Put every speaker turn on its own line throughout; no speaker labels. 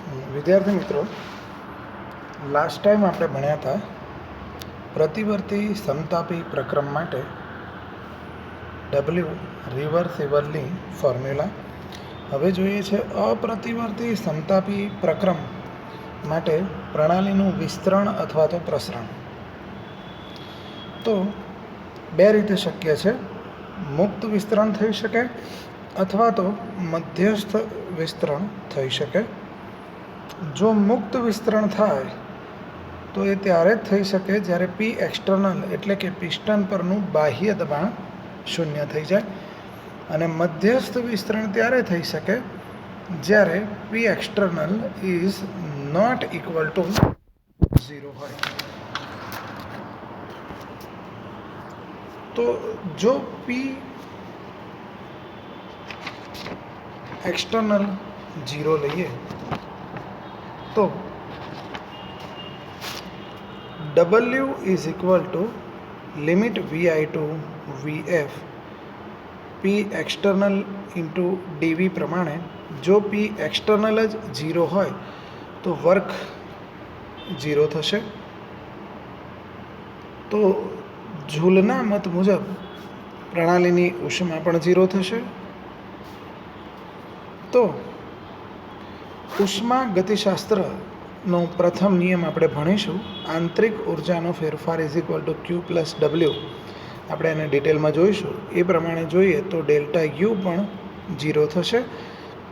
વિદ્યાર્થી મિત્રો, last time આપણે ભણ્યા હતા પ્રતિવર્તી સમતાપી પ્રક્રમ માટે ડબલ્યુ રિવર્સિબલની ફોર્મ્યુલા. હવે જોઈએ છે અપ્રતિવર્તી સમતાપી પ્રક્રમ માટે પ્રણાલીનું વિસ્તરણ અથવા તો પ્રસરણ. તો બે રીતે શક્ય છે, મુક્ત વિસ્તરણ થઈ શકે અથવા તો મધ્યસ્થ વિસ્તરણ થઈ શકે. જો મુક્ત વિસ્તરણ થાય તો એ ત્યારે જ થઈ શકે જ્યારે પી એક્સટર્નલ એટલે કે પિસ્ટન પરનું બાહ્ય દબાણ શૂન્ય થઈ જાય, અને મધ્યસ્થ વિસ્તરણ ત્યારે થઈ શકે જ્યારે P external is not equal to 0 હોય. તો જો પી એક્સટર્નલ 0 લઈએ તો W is equal to limit VI to VF P external into DV પ્રમાણે જો પી એક્સટર્નલ જ 0 હોય તો વર્ક 0 થશે. તો ઝૂલના મત મુજબ પ્રણાલીની ઉષ્મા પણ 0 થશે. તો ઉષ્મા ગતિશાસ્ત્રનો પ્રથમ નિયમ આપણે ભણીશું, આંતરિક ઉર્જાનો ફેરફાર is equal to Q plus W. આપણે એને ડિટેલમાં જોઈશું. એ પ્રમાણે જોઈએ તો ડેલ્ટા યુ પણ 0 થશે,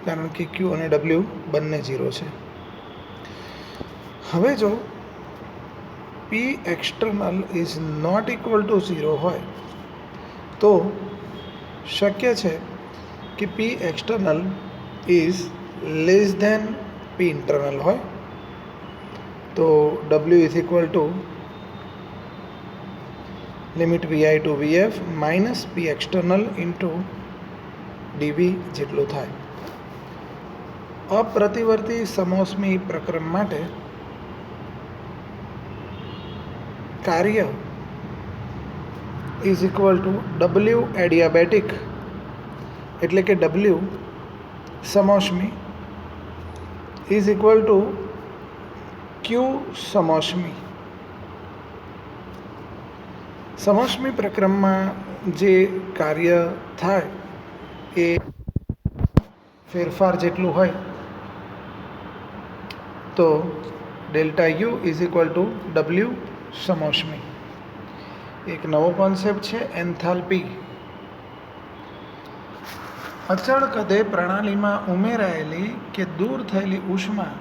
કારણ કે Q અને W બંને 0 છે. હવે જો P external is not equal to 0 હોય તો શક્ય છે કે P external is less than P internal હોય. તો W is equal to limit VI to VF minus P external into DV જેટલું થાય. અપ્રતિવર્તી સમોષ્મી પ્રક્રમ માટે કાર્ય is equal to W adiabatic એટલે કે W સમોષ્મી ઇઝ ઇક્વલ ટુ Q સમોષ્મી. સમોષ્મી પ્રક્રમમાં જે કાર્ય થાય એ ફેરફાર જેટલું હોય, તો delta U is equal to W સમોષ્મી. એક નવો કોન્સેપ્ટ છે એન્થાલ્પી. અચળ કદે પ્રણાલીમાં ઉમેરાયેલી કે દૂર થયેલી ઉષ્મા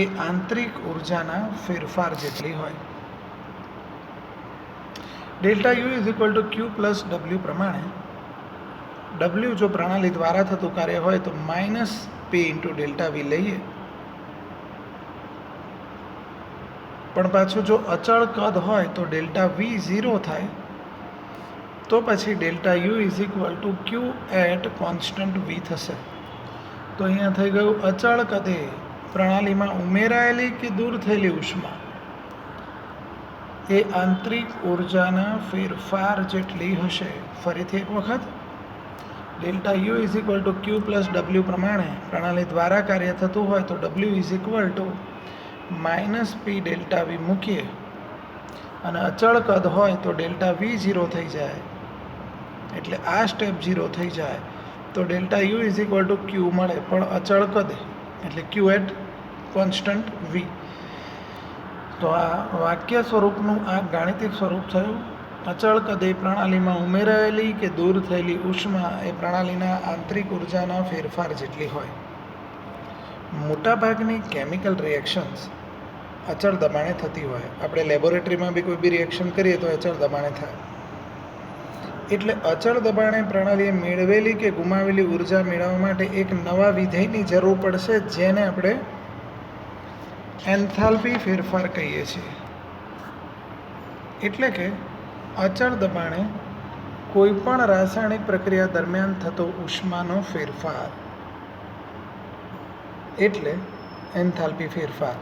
એ આંતરિક ઉર્જાના ફેરફાર જેટલી હોય. Delta U is equal to Q plus W પ્રમાણે W જો પ્રણાલી દ્વારા થતું કાર્ય હોય તો minus P into delta V લઈએ, પણ પાછું જો અચળ કદ હોય તો ડેલ્ટા વી 0 થાય તો પછી delta U is equal to Q at constant V થશે. તો અહીંયા થઈ ગયું અચળ કદે પ્રણાલીમાં ઉમેરાયેલી કે દૂર થયેલી ઉષ્મા એ આંતરિક ઉર્જાના ફેરફાર જેટલી હશે. ફરીથી એક વખત, delta U is equal to Q plus W પ્રમાણે પ્રણાલી દ્વારા કાર્ય થતું હોય તો W is equal to minus P delta V મૂકીએ, અને અચળ કદ હોય તો ડેલ્ટા વી 0 થઈ જાય, એટલે આ સ્ટેપ 0 થઈ જાય તો delta U is equal to Q મળે, પણ અચળ કદે એટલે Q એટ કોન્સ્ટન્ટ વી. તો આ વાક્ય સ્વરૂપનું આ ગાણિતિક સ્વરૂપ થયું. અચળ કદે પ્રણાલીમાં ઉમેરાયેલી કે દૂર થયેલી ઉષ્મા એ પ્રણાલીના આંતરિક ઉર્જાના ફેરફાર જેટલી હોય. મોટાભાગની કેમિકલ રિએક્શન્સ અચળ દબાણે થતી હોય. આપણે લેબોરેટરીમાં બી કોઈ બી રિએક્શન કરીએ તો અચળ દબાણે થાય. એટલે અચળ દબાણે પ્રણાલીએ મેળવેલી કે ગુમાવેલી ઉર્જા મેળવવા માટે એક નવા વિધેયની જરૂર પડશે, જેને આપણે એન્થાલ્પી ફેરફાર કહીએ છીએ. એટલે કે અચળ દબાણે કોઈ પણ રાસાયણિક પ્રક્રિયા દરમિયાન થતો ઉષ્માનો ફેરફાર એટલે એન્થાલ્પી ફેરફાર.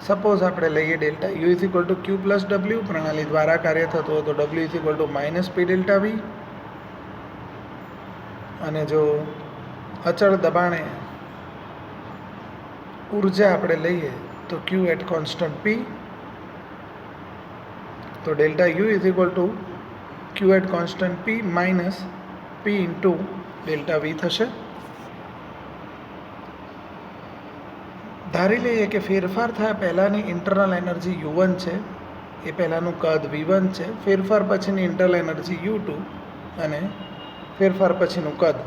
સપોઝ આપણે લઈએ delta U is equal to Q plus W, પ્રણાલી દ્વારા કાર્ય થતું હોય તો W is equal to minus P delta V. અને જો અચળ દબાણે ઉર્જા આપણે લઈએ તો ક્યુ એટ કોન્સ્ટન્ટ પી, તો delta U is equal to Q at constant P minus P into delta V થશે. ધારી લઈએ કે ફેરફાર થયા પહેલાંની ઇન્ટરનલ એનર્જી U1 છે, એ પહેલાંનું કદ V1 છે, ફેરફાર પછીની ઇન્ટરનલ એનર્જી U2 અને ફેરફાર પછીનું કદ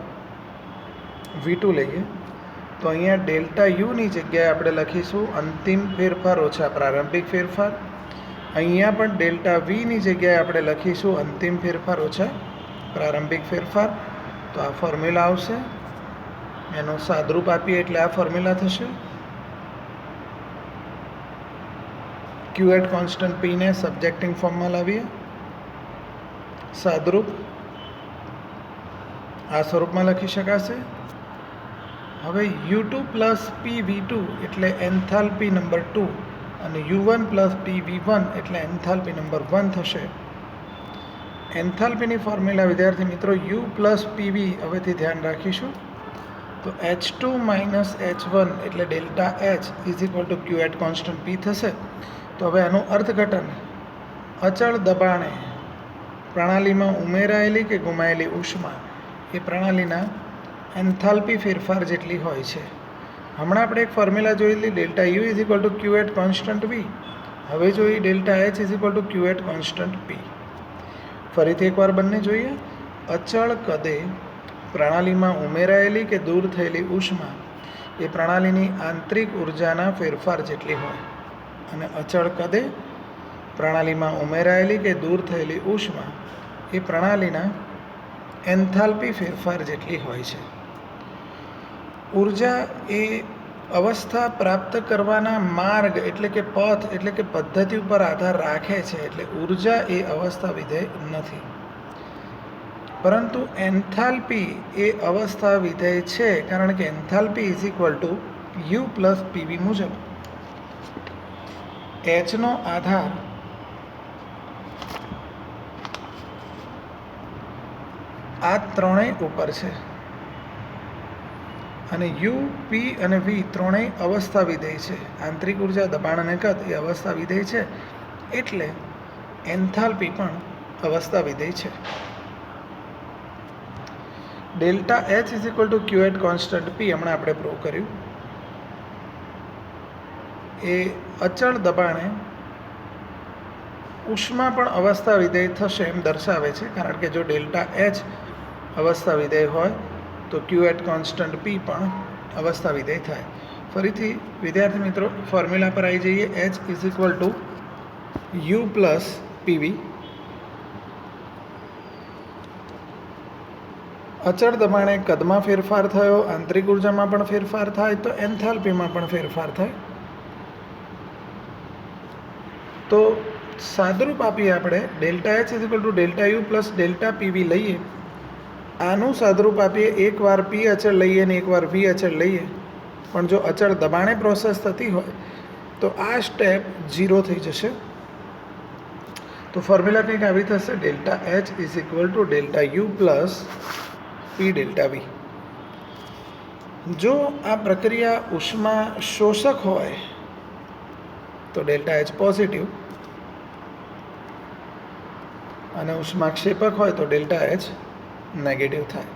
V2 લઈએ. તો અહીંયા ડેલ્ટા યુની જગ્યાએ આપણે લખીશું અંતિમ ફેરફાર ઓછા પ્રારંભિક ફેરફાર. અહીંયા પણ ડેલ્ટા વીની જગ્યાએ આપણે લખીશું અંતિમ ફેરફાર ઓછા પ્રારંભિક ફેરફાર. તો આ ફોર્મ્યુલા આવશે, એનો સાદરૂપ આપીએ એટલે આ ફોર્મ્યુલા થશે. ક્યુ એટ કોન્સ્ટન્ટ પીને સબ્જેક્ટિંગ ફોર્મમાં લાવીએ, સાદરૂપ આ સ્વરૂપમાં લખી શકાશે. હવે U2 પ્લસ PV2 એટલે એન્થાલ્પી નંબર 2 અને U1 પ્લસ PV1 એટલે એન્થાલ્પી નંબર 1 થશે. એન્થાલ્પીની ફોર્મ્યુલા વિદ્યાર્થી મિત્રો U પ્લસ PV હવેથી ધ્યાન રાખીશું. તો H2 માઇનસ H1 એટલે delta H is equal to Q at constant P થશે. તો હવે આનું અર્થઘટન અચળ દબાણે પ્રણાલીમાં ઉમેરાયેલી કે ગુમાયેલી ઉષ્મા એ પ્રણાલીના એન્થાલ્પી ફેરફાર જેટલી હોય છે. હમણાં આપણે એક ફોર્મ્યુલા જોઈ લીધી, delta U is equal to Q at constant V. હવે જોઈએ delta H is equal to Q at constant P. ફરીથી એકવાર બંને જોઈએ. અચળ કદે પ્રણાલીમાં ઉમેરાયેલી કે દૂર થયેલી ઉષ્મા એ પ્રણાલીની આંતરિક ઉર્જાના ફેરફાર જેટલી હોય, અને અચળ કદે પ્રણાલીમાં ઉમેરાયેલી કે દૂર થયેલી ઉષ્મા એ પ્રણાલીના એન્થાલ્પી ફેરફાર જેટલી હોય છે. ઉર્જા એ અવસ્થા પ્રાપ્ત કરવાના માર્ગ એટલે કે પથ એટલે કે પદ્ધતિ ઉપર આધાર રાખે છે. એટલે ઉર્જા એ અવસ્થા વિધેય નથી, પરંતુ એન્થાલ્પી એ અવસ્થા વિધેય છે. કારણ કે enthalpy is equal to you plus PV મુજબ એચનો આધાર આ ત્રણેય ઉપર છે, અને યુ, પી અને વી ત્રણેય અવસ્થા વિધેય છે. આંતરિક ઉર્જા, દબાણ અને કદ એ અવસ્થા વિધેય છે, એટલે એન્થાલ્પી પણ અવસ્થા વિધેય છે. Delta H is equal to Q at constant P હમણાં આપણે પ્રૂવ કર્યું. એ અચળ દબાણે ઉષ્મા પણ અવસ્થા વિધેય થશે એમ દર્શાવે છે. કારણ કે જો ડેલ્ટા એચ અવસ્થા વિધેય હોય તો ક્યુ એટ કોન્સ્ટન્ટ પી પણ અવસ્થા વિધેય થાય. ફરીથી વિદ્યાર્થી મિત્રો ફોર્મ્યુલા પર આવી જઈએ. H is equal to you plus PV. અચળ દબાણે કદમાં ફેરફાર થયો, આંતરિક ઉર્જામાં પણ ફેરફાર થાય, તો એન્થાલ્પીમાં પણ ફેરફાર થાય. તો સાદરૂપ આપીએ આપણે delta H is equal to delta U plus delta PV લઈએ. આનું સાદરૂપ આપીએ, એકવાર પી અચળ લઈએ ને એકવાર વી અચળ લઈએ. પણ જો અચળ દબાણે પ્રોસેસ થતી હોય તો આ સ્ટેપ 0 થઈ જશે. તો ફોર્મ્યુલા કંઈક આવી થશે, delta H is equal to delta U plus P delta V. જો આ પ્રક્રિયા ઉષ્મા શોષક હોય તો ડેલ્ટા એચ પોઝિટિવ, અને ઉષ્માક્ષેપક હોય તો ડેલ્ટા એચ નેગેટિવ થાય.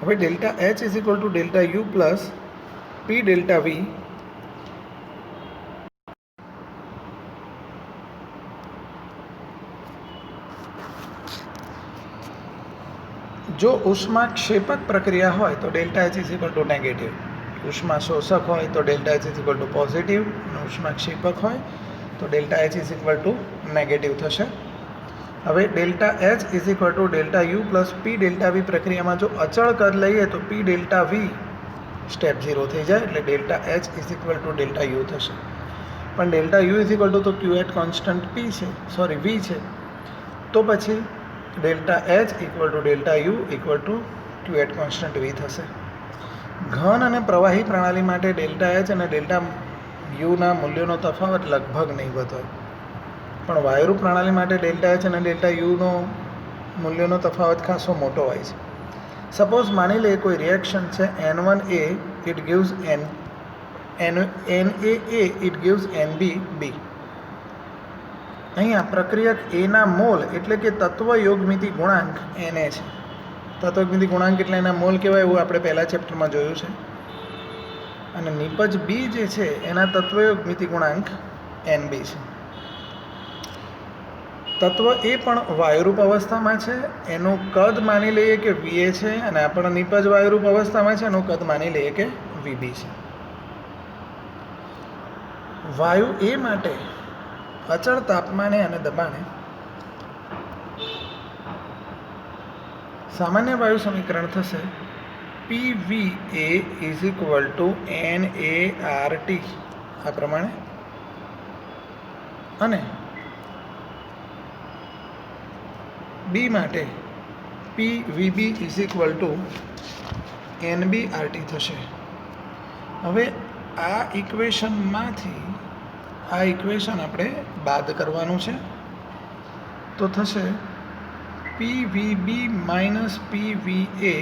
હવે delta H is equal to delta U plus P delta V. જો ઉષ્માક્ષેપક પ્રક્રિયા હોય તો delta H is equal to negative. ઉષ્મા શોષક હોય તો delta H is equal to positive, અને ઉષ્માક્ષેપક હોય તો delta H is equal to negative થશે. હવે delta H is equal to delta U plus P delta V પ્રક્રિયામાં જો અચળ કદ લઈએ તો પી ડેલ્ટા વી સ્ટેપ 0 થઈ જાય, એટલે delta H is equal to delta you થશે. પણ delta U is equal two તો ક્યુ એટ કોન્સ્ટન્ટ પી છે, સોરી વી છે, તો પછી delta H equal to delta U equal to Q at constant V થશે. ઘન અને પ્રવાહી પ્રણાલી માટે ડેલ્ટા એચ અને ડેલ્ટા યુના મૂલ્યોનો તફાવત લગભગ નહીવત હોય, પણ વાયુ પ્રણાલી માટે ડેલ્ટા એચ અને ડેલ્ટા યુનો મૂલ્યોનો તફાવત ખાસો મોટો હોય છે. સપોઝ માની લઈએ કોઈ રિએક્શન છે N1A, it gives NaA it gives NbB. અહીંયા પ્રક્રિયક એના મોલ એટલે કે તત્વ યોગમિતિ ગુણાંક Na છે. તત્વ યોગમિતિ ગુણાંક એટલે એના મોલ કહેવાય, એવું આપણે પહેલા ચેપ્ટરમાં જોયું છે. અને નિપજ બી જે છે એના તત્વ યોગમિતિ ગુણાંક Nb છે. તત્વ એ પણ વાયુરૂપ અવસ્થામાં છે, એનું કદ માની લઈએ કે Va છે, અને આ પણ નિપજ વાયુરૂપ અવસ્થામાં છે, એનું કદ માની લઈએ કે Vb છે. વાયુ એ માટે અચળ તાપમાને અને દબાણે સામાન્ય વાયુ સમીકરણ થશે PVA is equal two NART આ પ્રમાણે, અને બી માટે PVB is equal two NBRT થશે. હવે આ ઇક્વેશનમાંથી આ ઇક્વેશન આપણે બાદ કરવાનું છે, તો થશે PVB minus PVA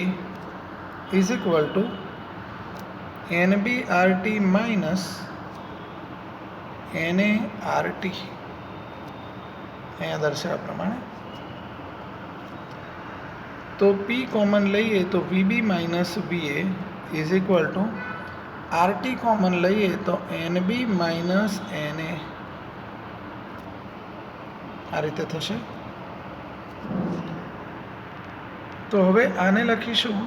is equal two NBRT minus NART. અહીંયા દર્શાવ્યા પ્રમાણે તો P કોમન લઈએ તો VB minus VA is equal two RT common લઈએ તો NB માઇનસ NA આ રીતે થશે. તો હવે આને લખીશું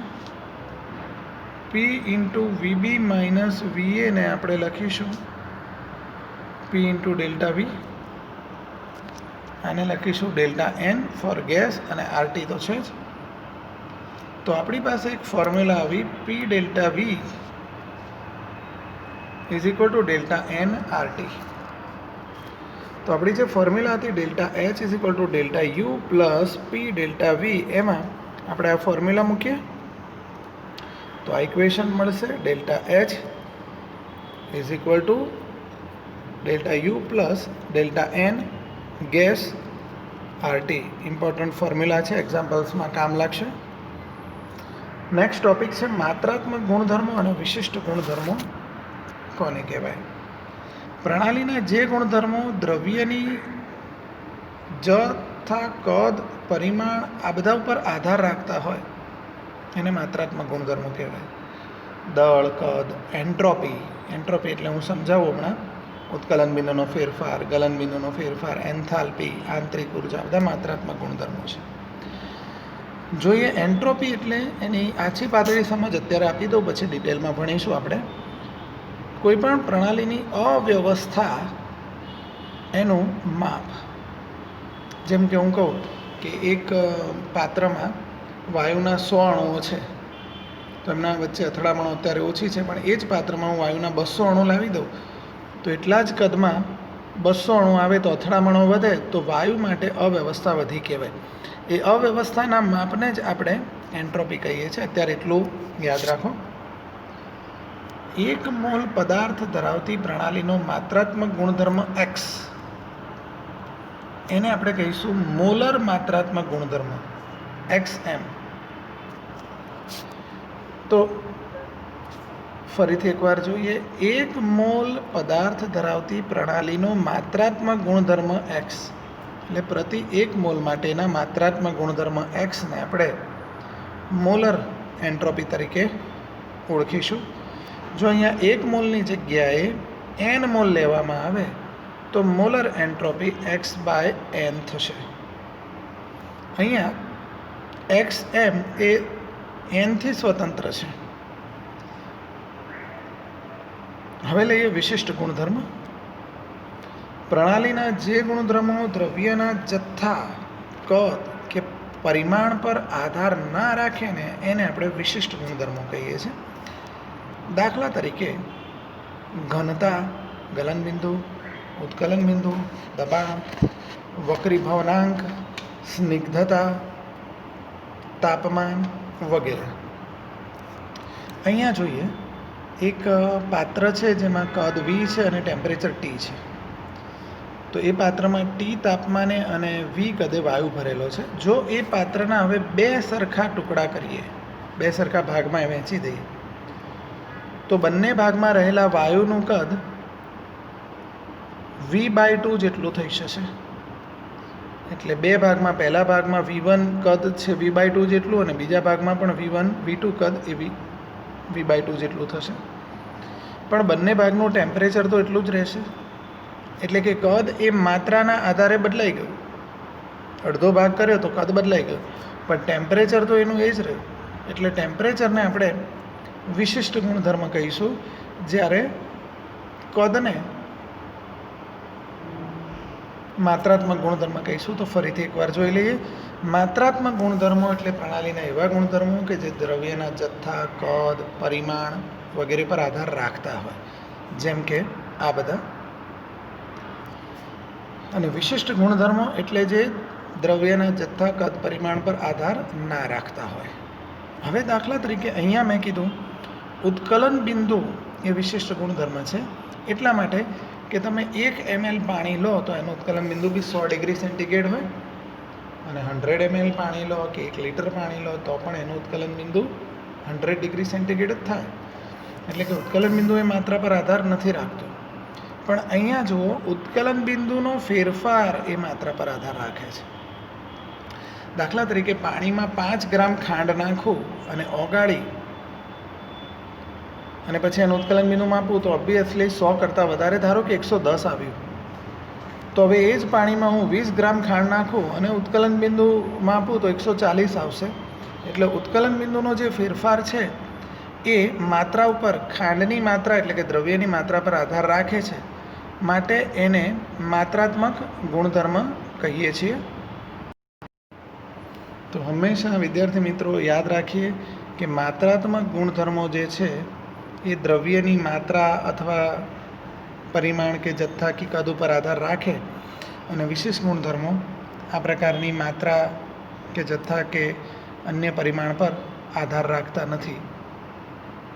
P into VB minus VA ને આપણે લખીશું P ઇન્ટુ ડેલ્ટા V, આને લખીશું ડેલ્ટા N ફોર ગેસ, અને RT તો છે જ. તો આપણી પાસે એક ફોર્મ્યુલા આવી P delta V is equal to delta N RT. તો આપણી જે ફોર્મ્યુલા હતી delta H is equal to delta U plus P delta V, એમાં આપણે આ ફોર્મ્યુલા મૂકીએ તો આ ઇક્વેશન મળશે delta H is equal to delta U plus delta N gas RT. Important formula છે, એક્ઝામ્પલ્સમાં કામ લાગશે. નેક્સ્ટ ટોપિક છે માત્રાત્મક ગુણધર્મો અને વિશિષ્ટ ગુણધર્મો કોને કહેવાય. પ્રણાલીના જે ગુણધર્મો દ્રવ્યની જથ્થા, કદ, પરિમાણ આ બધા ઉપર આધાર રાખતા હોય એને માત્રાત્મક ગુણધર્મો કહેવાય. દળ, કદ, એન્ટ્રોપી એટલે હું સમજાવું હમણાં, ઉત્કલન બિંદુનો ફેરફાર, ગલન બિંદુનો ફેરફાર, એન્થાલ્પી, આંતરિક ઉર્જા, બધા માત્રાત્મક ગુણધર્મો છે. જોઈએ એન્ટ્રોપી એટલે એની આછી પાતળી સમજ અત્યારે આપી દઉં, પછી ડિટેલમાં ભણીશું આપણે. કોઈપણ પ્રણાલીની અવ્યવસ્થા એનું માપ. જેમ કે હું કહું કે એક પાત્રમાં વાયુના 100 અણુઓ છે, તો એમના વચ્ચે અથડામણો અત્યારે ઓછી છે, પણ એ જ પાત્રમાં હું વાયુના 200 અણુ લાવી દઉં તો એટલા જ કદમાં 200 અણુ આવે તો અથડામણો વધે, તો વાયુ માટે અવ્યવસ્થા વધી કહેવાય. એ અવ્યવસ્થાના માપને જ આપણે એન્ટ્રોપી કહીએ છીએ. અત્યારે એટલું યાદ રાખો. 1 મોલ પદાર્થ ધરાવતી પ્રણાલીનો માત્રાત્મક ગુણધર્મ X, એને આપણે કહીશું મોલર માત્રાત્મક ગુણધર્મ XM. તો ફરીથી એકવાર જોઈએ, 1 મોલ પદાર્થ ધરાવતી પ્રણાલીનો માત્રાત્મક ગુણધર્મ X, એટલે પ્રતિ 1 મોલ માટેના માત્રાત્મક ગુણધર્મ X ને આપણે મોલર એન્ટ્રોપી તરીકે ઓળખીશું. જો અહીંયા 1 મોલની જગ્યાએ n મોલ લેવામાં આવે તો મોલર એન્ટ્રોપી X/n થશે. અહીંયા XM એ n થી સ્વતંત્ર છે. હવે લઈએ વિશિષ્ટ ગુણધર્મ. પ્રણાલીના જે ગુણધર્મો દ્રવ્યના જથ્થા, કદ કે પરિમાણ પર આધાર ના રાખે ને એને આપણે વિશિષ્ટ ગુણધર્મો કહીએ છીએ. દાખલા તરીકે ઘનતા, ગલનબિંદુ, ઉત્કલન બિંદુ, દબાણ, વક્રીભવનાંક, સ્નિગ્ધતા, તાપમાન વગેરે. અહીંયા જોઈએ એક પાત્ર છે જેમાં કદ V છે અને ટેમ્પરેચર T છે. તો એ પાત્રમાં T તાપમાને અને V કદે વાયુ ભરેલો છે. જો એ પાત્રના હવે 2 સરખા ટુકડા કરીએ, 2 સરખા ભાગમાં વહેંચી દઈએ, તો બંને ભાગમાં રહેલા વાયુનું કદ v/2 જેટલું થઈ જશે. એટલે બે ભાગમાં, પહેલા ભાગમાં v1 કદ છે v/2 જેટલું અને બીજા ભાગમાં પણ v2 કદ એ v/2 જેટલું થશે. પણ બંને ભાગનું ટેમ્પરેચર તો એટલું જ રહેશે. એટલે કે કદ એ માત્રાના આધારે બદલાઈ ગયું. અડધો ભાગ કર્યો તો કદ બદલાઈ ગયું, પણ ટેમ્પરેચર તો એનું એ જ રહ્યું. એટલે ટેમ્પરેચરને આપણે વિશિષ્ટ ગુણધર્મ કહીશું, જ્યારે કદને માત્રાત્મક ગુણધર્મ કહીશું. તો ફરીથી એકવાર જોઈ લઈએ. માત્રાત્મક ગુણધર્મો એટલે પ્રણાલીના એવા ગુણધર્મો કે જે દ્રવ્યના જથ્થા, કદ, પરિમાણ વગેરે પર આધાર રાખતા હોય, જેમ કે આ બધા. અને વિશિષ્ટ ગુણધર્મો એટલે જે દ્રવ્યના જથ્થા, કદ, પરિમાણ પર આધાર ના રાખતા હોય. હવે દાખલા તરીકે અહીંયા મેં કીધું ઉત્કલન બિંદુ એ વિશિષ્ટ ગુણધર્મ છે, એટલા માટે કે તમે 1 ml પાણી લો તો એનું ઉત્કલન બિંદુ બી 100 ડિગ્રી સેન્ટીગ્રેડ હોય, અને 100 ml પાણી લો કે 1 લિટર પાણી લો તો પણ એનું ઉત્કલન બિંદુ 100 ડિગ્રી સેન્ટીગ્રેડ જ થાય. એટલે કે ઉત્કલન બિંદુ એ માત્રા પર આધાર નથી રાખતું. પણ અહીંયા જુઓ, ઉત્કલન બિંદુનો ફેરફાર એ માત્રા પર આધાર રાખે છે. દાખલા તરીકે પાણીમાં 5 ગ્રામ ખાંડ નાખું અને ઓગાળી અને પછી એનું ઉત્કલન બિંદુ માપું તો ઓબ્વિયસલી 100 કરતાં વધારે, ધારો કે 110 આવ્યું. તો હવે એ જ પાણીમાં હું 20 ગ્રામ ખાંડ નાખું અને ઉત્કલન બિંદુ માપું તો 140 આવશે. એટલે ઉત્કલન બિંદુનો જે ફેરફાર છે એ માત્રા ઉપર, ખાંડની માત્રા એટલે કે દ્રવ્યની માત્રા પર આધાર રાખે છે, માટે એને માત્રાત્મક ગુણધર્મ કહીએ છીએ. તો હંમેશા વિદ્યાર્થી મિત્રો યાદ રાખીએ કે માત્રાત્મક ગુણધર્મો જે છે એ દ્રવ્યની માત્રા અથવા પરિમાણ કે જથ્થા કે કદ ઉપર આધાર રાખે, અને વિશેષ ગુણધર્મો આ પ્રકારની માત્રા કે જથ્થા કે અન્ય પરિમાણ પર આધાર રાખતા નથી.